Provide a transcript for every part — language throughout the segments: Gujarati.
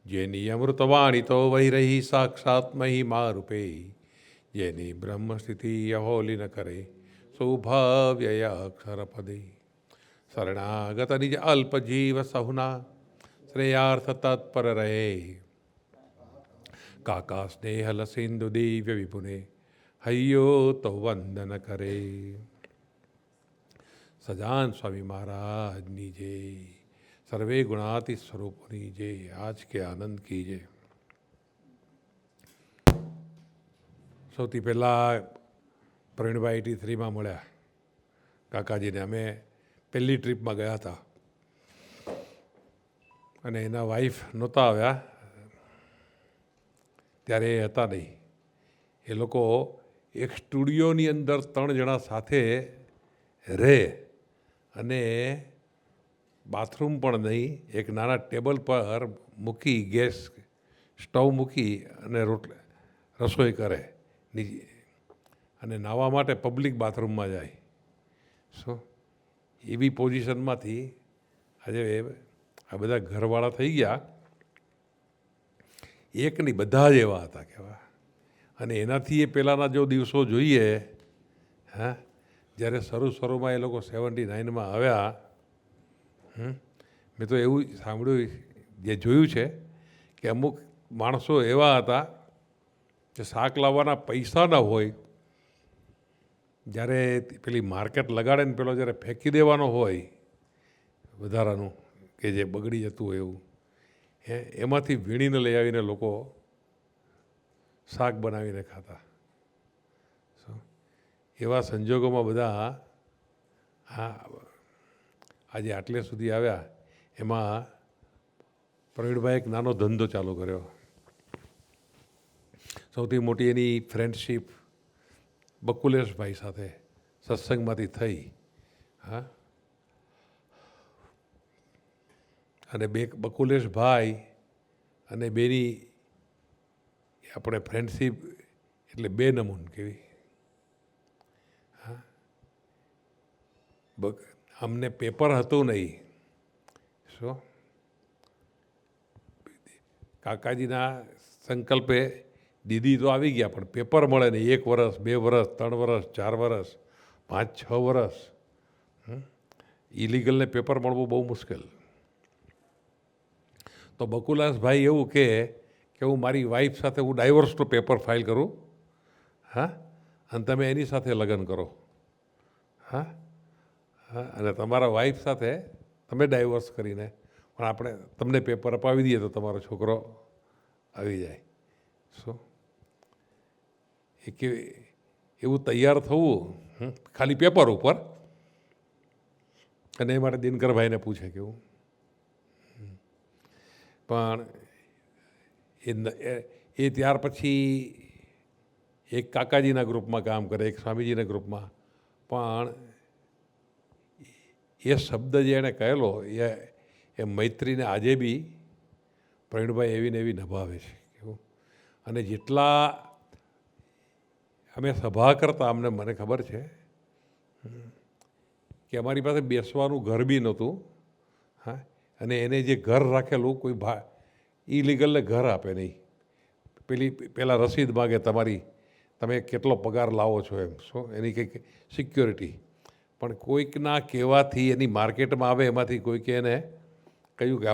જેની અમૃતવાણી તો વહી રહી સાક્ષાત મહિમા રૂપે, જેની બ્રહ્મસ્થિતિ અહોલી ન કરે સૌભાવ્ય અક્ષર પદે. શરણાગત નિજ અલ્પ જીવ સહુના શ્રેયાર્થ તત્પર રહે, કાકા સ્નેહલ સિંધુ દિવ્ય વિપુને હૈયો તો વંદન કરે. સજાન સ્વામી મહારાજની જય, સર્વે ગુણાતી સ્વરૂપની જય, આજ કે આનંદ કી જય. સૌથી પહેલાં પ્રવીણભાઈ 83માં મળ્યા કાકાજીને. અમે પહેલી ટ્રીપમાં ગયા હતા અને એના વાઈફ નહોતા આવ્યા ત્યારે એ હતા નહીં. એ લોકો એક સ્ટુડિયોની અંદર 3 જણા સાથે રહે અને બાથરૂમ પણ નહીં, એક નાના ટેબલ પર મૂકી ગેસ સ્ટવ મૂકી અને રસોઈ કરે અને નાહવા માટે પબ્લિક બાથરૂમમાં જાય. શું એવી પોઝિશનમાંથી આજે આ બધા ઘરવાળા થઈ ગયા. એક નહીં, બધા જ એવા હતા કહેવા. અને એનાથી એ પહેલાંના જો દિવસો જોઈએ, હા, જ્યારે શરૂમાં એ લોકો 79માં આવ્યા, મેં તો એવું સાંભળ્યું, જે જોયું છે કે અમુક માણસો એવા હતા કે શાક લાવવાના પૈસા ન હોય, જ્યારે પેલી માર્કેટ લગાડે ને પેલો જ્યારે ફેંકી દેવાનો હોય વધારાનું કે જે બગડી જતું હોય એવું, એમાંથી વીણીને લઈ આવીને લોકો શાક બનાવીને ખાતા. એવા સંજોગોમાં બધા આજે આટલે સુધી આવ્યા. એમાં પ્રવીણભાઈ એક નાનો ધંધો ચાલુ કર્યો. સૌથી મોટી એની ફ્રેન્ડશીપ બકુલેશભાઈ સાથે સત્સંગમાંથી થઈ. હા, અને બકુલેશભાઈ અને બેની આપણે ફ્રેન્ડશીપ એટલે 2 નમૂન કેવી. હા, અમને પેપર હતું નહીં. શું કાકાજીના સંકલ્પે દીદી તો આવી ગયા, પણ પેપર મળે નહીં. 1 વર્ષ, 2 વર્ષ, 3 વર્ષ, 4 વર્ષ, 5, 6 વર્ષ. ઇલીગલને પેપર મળવું બહુ મુશ્કેલ. તો બકુલાસભાઈ એવું કે હું મારી વાઈફ સાથે હું ડાયવોર્સનું પેપર ફાઇલ કરું, હા, અને તમે એની સાથે લગ્ન કરો. હા, હા, અને તમારા વાઈફ સાથે તમે ડાયવોર્સ કરીને પણ આપણે તમને પેપર અપાવી દઈએ તો તમારો છોકરો આવી જાય. શું એવું તૈયાર થવું ખાલી પેપર ઉપર, અને એ માટે દિનકરભાઈને પૂછે કેવું. પણ એ ત્યાર પછી એક કાકાજીના ગ્રુપમાં કામ કરે, એક સ્વામીજીના ગ્રુપમાં. પણ એ શબ્દ જે એણે કહેલો એ મૈત્રીને આજે બી પ્રવીણભાઈ એવી ને એવી નભાવે છે કેવું. અને જેટલા અમે સભા કરતા, મને ખબર છે કે અમારી પાસે બેસવાનું ઘર બી નહોતું. હા, અને એને જે ઘર રાખેલું કોઈ ઇલીગલને ઘર આપે નહીં. પહેલાં રસીદ માગે તમે કેટલો પગાર લાવો છો એમ. શું એની કંઈક સિક્યોરિટી. પણ કોઈકના કહેવાથી એની માર્કેટમાં આવે, એમાંથી કોઈકે એને કહ્યું કે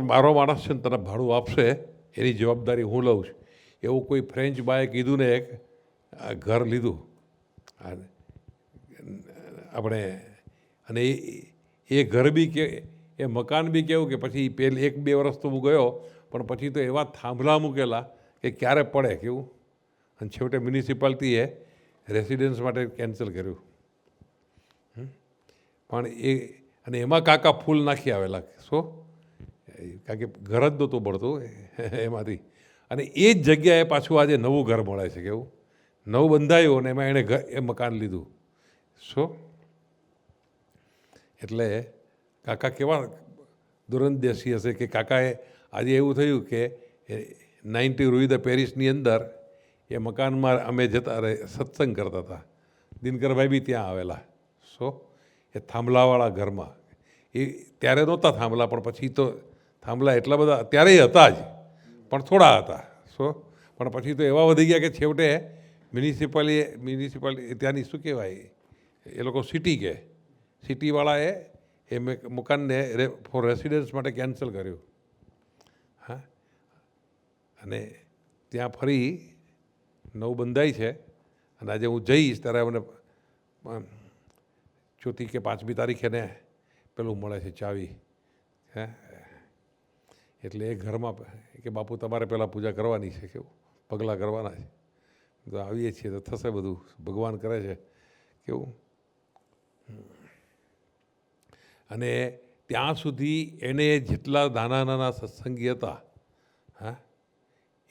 મારો માણસ છે ને તને ભાડું આપશે, એની જવાબદારી હું લઉં છું. એવું કોઈ ફ્રેન્ચ બાએ કીધું ને એક ઘર લીધું આપણે. અને એ ઘર બી કે એ મકાન બી કેવું કે પછી 1-2 વર્ષ તો હું ગયો, પણ પછી તો એવા થાંભલા મૂકેલા કે ક્યારે પડે કેવું. અને છેવટે મ્યુનિસિપાલિટીએ રેસિડન્સ માટે કેન્સલ કર્યું. પણ અને એમાં કાકા ફૂલ નાખી આવેલા. શું કારણ કે ઘર જ નહોતું મળતું એમાંથી. અને એ જ જગ્યાએ પાછું આજે નવું ઘર મળે છે કેવું. નવું બંધાયું અને એમાં એણે એ મકાન લીધું. શું એટલે કાકા કેવા દુરંદેશી હશે કે કાકાએ આજે એવું થયું કે 90 રૂઈ ધ પેરિસની અંદર એ મકાનમાં અમે જતા સત્સંગ કરતા હતા. દિનકરભાઈ બી ત્યાં આવેલા. શું એ થાંભલાવાળા ઘરમાં એ ત્યારે નહોતા થાંભલા, પણ પછી તો થાંભલા એટલા બધા ત્યારે હતા જ, પણ થોડા હતા. શું પણ પછી તો એવા વધી ગયા કે છેવટે મ્યુનિસિપાલિટી ત્યાંની શું કહેવાય એ લોકો સિટી કહે, સિટીવાળાએ એ મકાનને ફોર રેસિડન્સ માટે કેન્સલ કર્યું. હા, અને ત્યાં ફરી નવું બંધાય છે. અને આજે હું જઈશ ત્યારે મને 4મી કે 5મી તારીખે ને પેલું મળે છે ચાવી. હે, એટલે એ ઘરમાં કે બાપુ તમારે પહેલાં પૂજા કરવાની છે, કેવું પગલાં કરવાના છે. તો આવીએ છીએ તો થશે બધું, ભગવાન કરે છે કેવું. અને ત્યાં સુધી એને જેટલા નાના નાના સત્સંગી હતા, હા,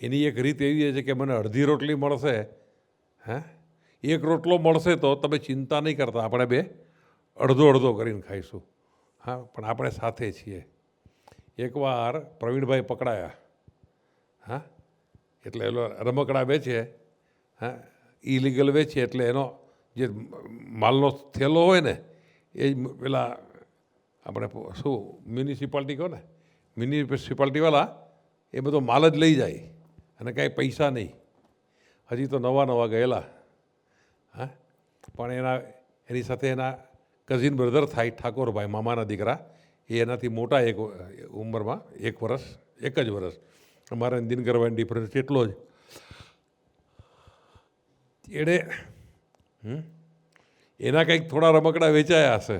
એની એક રીત એવી છે કે મને અડધી રોટલી મળશે, હા, એક રોટલો મળશે તો તમે ચિંતા નહીં કરતા, આપણે બે અડધો અડધો કરીને ખાઈશું. હા, પણ આપણે સાથે છીએ. એકવાર પ્રવીણભાઈ પકડાયા. હા, એટલે એનો રમકડા વેચે, હા, ઇલીગલ વેચે, એટલે એનો જે માલનો થેલો હોય ને એ જ પેલા આપણે શું મ્યુનિસિપાલિટી કહો ને, મ્યુનિસિપાલિટીવાળા એ બધો માલ જ લઈ જાય અને કાંઈ પૈસા નહીં. હજી તો નવા નવા ગયેલા. હા, પણ એની સાથે એના કઝિન બ્રધર થાય ઠાકોરભાઈ, મામાના દીકરા, એ એનાથી મોટા એક ઉંમરમાં, 1 વર્ષ, 1 જ વર્ષ. અમારે દિનકરભાઈ ડિફરન્સ એટલો જ. એણે એના કંઈક થોડા રમકડા વેચાયા હશે,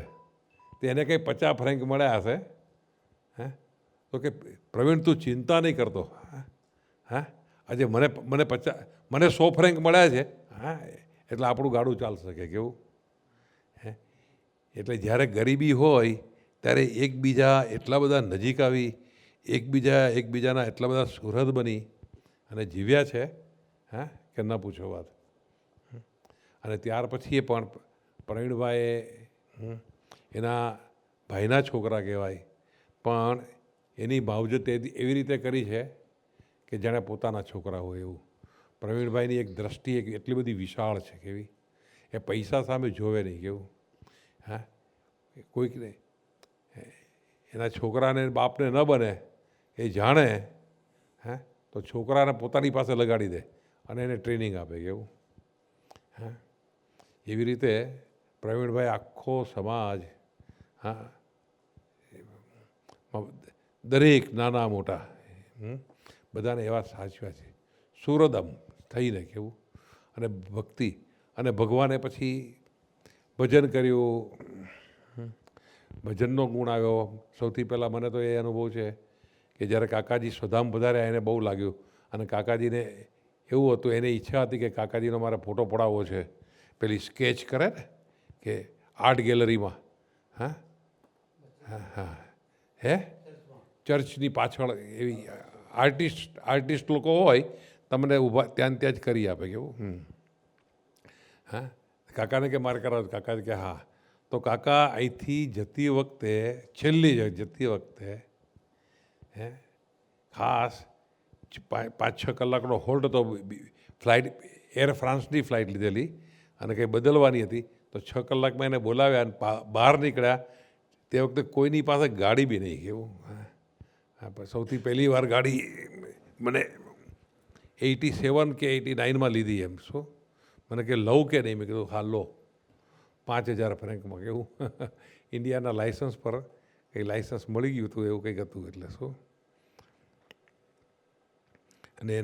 તો એને કંઈક 50 ફ્રેન્ક મળ્યા હશે. હા, તો કે પ્રવીણ તું ચિંતા નહીં કરતો. હા, આજે મને 100 ફ્રેન્ક મળ્યા છે. હા, એટલે આપણું ગાડું ચાલશે કે કેવું. હે, એટલે જ્યારે ગરીબી હોય ત્યારે એકબીજા એટલા બધા નજીક આવી, એકબીજાના એટલા બધા સુહૃદ બની અને જીવ્યા છે, હા, કે ન પૂછો વાત. અને ત્યાર પછી એ પણ પ્રવીણભાઈએ એના ભાઈના છોકરા કહેવાય, પણ એની માવજત એવી રીતે કરી છે કે જાણે પોતાના છોકરા હોય એવું. પ્રવીણભાઈની એક દ્રષ્ટિ એટલી બધી વિશાળ છે કેવી, એ પૈસા સામે જોવે નહીં કેવું. હા, કોઈકને એના છોકરાને બાપને ન બને એ જાણે, હા, તો છોકરાને પોતાની પાસે લગાડી દે અને એને ટ્રેનિંગ આપે કેવું. હા, એવી રીતે પ્રવીણભાઈ આખો સમાજ, હા, દરેક નાના મોટા બધાને એવા સાચવ્યા છે સુરદમ થઈને કેવું. અને ભક્તિ અને ભગવાને પછી ભજન કર્યું, ભજનનો ગુણ આવ્યો. સૌથી પહેલાં મને તો એ અનુભવ છે કે જ્યારે કાકાજી સ્વધામ પધાર્યા એને બહુ લાગ્યું. અને કાકાજીને એવું હતું, એની ઈચ્છા હતી કે કાકાજીનો મારે ફોટો પડાવવો છે, પેલી સ્કેચ કરે ને કે આર્ટ ગેલેરીમાં. હા, હા, હા, હે, ચર્ચની પાછળ એવી આર્ટિસ્ટ લોકો હોય, તમને ઊભા ત્યાં જ કરી આપે કેવું. હા, કાકાને કે મારે કરાવ, કાકા કે હા. તો કાકા અહીંથી જતી વખતે, છેલ્લી જતી વખતે, હે, ખાસ 5-6 કલાકનો હોલ્ડ હતો. ફ્લાઇટ એર ફ્રાન્સની ફ્લાઇટ લીધેલી અને કંઈ બદલવાની હતી. તો 6 કલાકમાં એને બોલાવ્યા અને બહાર નીકળ્યા. તે વખતે કોઈની પાસે ગાડી બી નહીં કેવું. હા, સૌથી પહેલી વાર ગાડી મને 87 કે 89માં લીધી. એમ શું મને કે લઉં કે નહીં? મેં કીધું હા લો, 5000 ફ્રેન્કમાં કેવું. ઇન્ડિયાના લાઇસન્સ પર કંઈ લાઇસન્સ મળી ગયું હતું એવું કંઈક હતું. એટલે શું, અને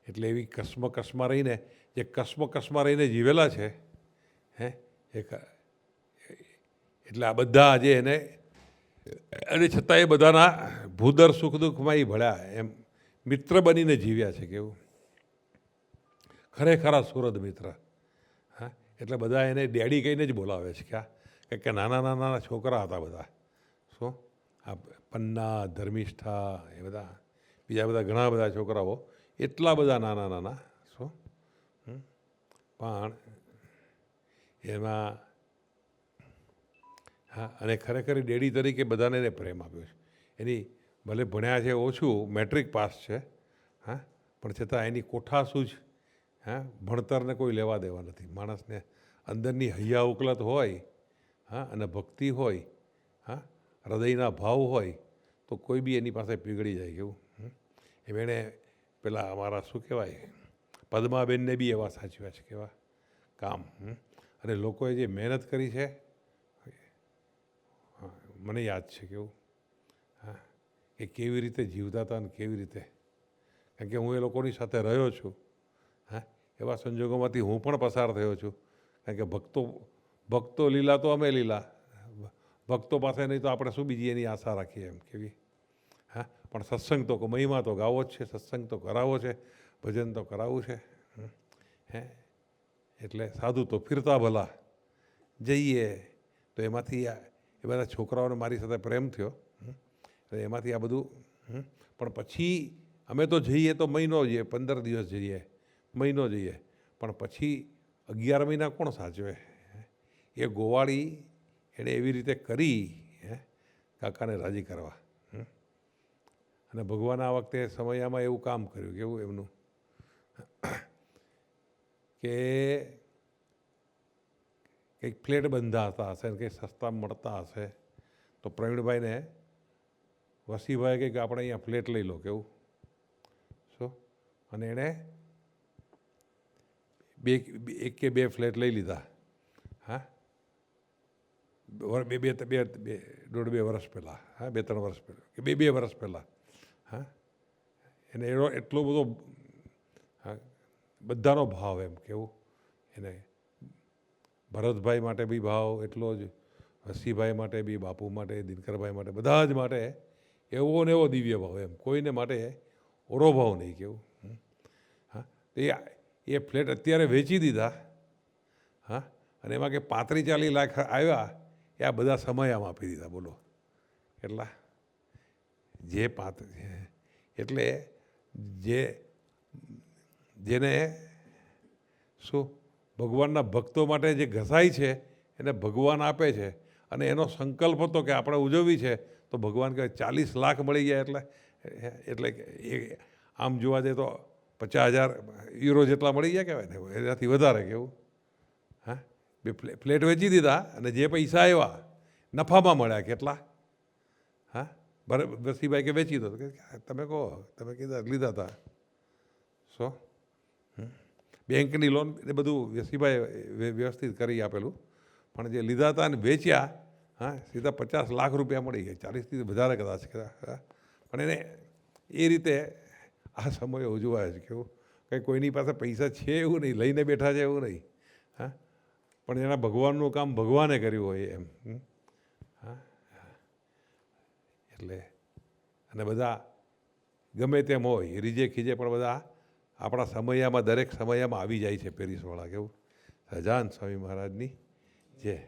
એટલે એવી કસમાં રહીને, જે કસમાં રહીને જીવેલા છે, હે, એટલે આ બધા આજે એને, અને છતાં એ બધાના ભૂદર સુખ દુઃખમાં એ ભળ્યા, એમ મિત્ર બનીને જીવ્યા છે કેવું. ખરેખરા સુરદ મિત્ર. હા, એટલે બધા એને ડેડી કહીને જ બોલાવે છે ક્યાં, કે નાના નાના છોકરા હતા બધા. શું આ પન્ના, ધર્મિષ્ઠા, એ બધા બીજા બધા ઘણા બધા છોકરાઓ, એટલા બધા નાના નાના. શું પણ એમાં, હા, અને ખરેખર ડેડી તરીકે બધાને એને પ્રેમ આપ્યો છે. એની ભલે ભણ્યા છે ઓછું, મેટ્રિક પાસ છે, હા, પણ છતાં એની કોઠાસૂઝ, હા, ભણતરને કોઈ લેવા દેવા નથી. માણસને અંદરની હૈયા ઉકલત હોય, હા, અને ભક્તિ હોય, હા, હૃદયના ભાવ હોય તો કોઈ બી એની પાસે પીગળી જાય કેવું. એમ એણે પેલા અમારા શું કહેવાય પદ્માબેનને બી એવા સાચવ્યા છે કેવા કામ. અને લોકોએ જે મહેનત કરી છે મને યાદ છે કેવું હા કે કેવી રીતે જીવતા હતા ને કેવી રીતે, કારણ કે હું એ લોકોની સાથે રહ્યો છું. હા એવા સંજોગોમાંથી હું પણ પસાર થયો છું. કારણ કે ભક્તો લીલા તો અમે લીલા, ભક્તો પાસે નહીં તો આપણે શું બીજી એની આશા રાખીએ એમ કેવી. હા પણ સત્સંગ તો મહિમા તો ગાવો જ છે, સત્સંગ તો કરાવવો છે, ભજન તો કરાવવું છે. હે એટલે સાધુ તો ફિરતા ભલા જઈએ તો એમાંથી એ બધા છોકરાઓને મારી સાથે પ્રેમ થયો. એમાંથી આ બધું પણ પછી અમે તો જઈએ તો મહિનો જઈએ, 15 દિવસ જઈએ, મહિનો જઈએ, પણ પછી 11 મહિના કોણ સાચવે. એ ગોવાળી એણે એવી રીતે કરી કાકાને રાજી કરવા. અને ભગવાન આ વખતે સમયમાં એવું કામ કર્યું કેવું એમનું કે કંઈક ફ્લેટ બંધાતા હશે ને કંઈક સસ્તા મળતા હશે તો પ્રવીણભાઈને વસીભાઈ કંઈક આપણે અહીંયા ફ્લેટ લઈ લો કેવું શું. અને એણે એક કે બે ફ્લેટ લઈ લીધા. હા 1.5 વર્ષ પહેલાં, હા 2-3 વર્ષ પહેલાં કે 2 વર્ષ પહેલાં. હા એને એટલો બધો બધાનો ભાવ એમ કેવું એને ભરતભાઈ માટે બી ભાવ એટલો જ, હસીભાઈ માટે બી, બાપુ માટે, દિનકરભાઈ માટે, બધા જ માટે એવો ને એવો દિવ્ય ભાવ એમ, કોઈને માટે ઓરો ભાવ નહીં કેવું. હા તો એ ફ્લેટ અત્યારે વેચી દીધા. હા અને એમાં કે 35-40 લાખ આવ્યા એ આ બધા સમયામાં આપી દીધા. બોલો કેટલા જે એટલે જેને શું ભગવાનના ભક્તો માટે જે ઘસાય છે એને ભગવાન આપે છે. અને એનો સંકલ્પ હતો કે આપણે ઉજવવી છે તો ભગવાન કહે 40 લાખ મળી જાય એટલે એ આમ જોવા જઈએ તો 50,000 યુરો જેટલા મળી જાય કહેવાય ને, એનાથી વધારે કેવું. હા ફ્લેટ વેચી દીધા અને જે પૈસા આવ્યા નફામાં મળ્યા કેટલા. હા વસીભાઈ કે વેચી દો, તમે કહો તમે કીધા લીધા હતા શું. બેંકની લોન એ બધું વસીભાઈ વ્યવસ્થિત કરી આપેલું, પણ જે લીધા હતા ને વેચ્યા હા સીધા 50 લાખ રૂપિયા મળી ગયા, 40થી વધારે કદાચ. પણ એને એ રીતે આ સમયે ઉજવાય છે કેવું કંઈ કોઈની પાસે પૈસા છે એવું નહીં, લઈને બેઠા છે એવું નહીં. હા પણ એના ભગવાનનું કામ ભગવાને કર્યું હોય એમ. હા એટલે અને બધા ગમે તેમ હોય રીજે ખીજે પણ બધા આપણા સમયમાં દરેક સમયમાં આવી જાય છે પેરિસવાળા કેવું. સહજાનંદ સ્વામી મહારાજની જય.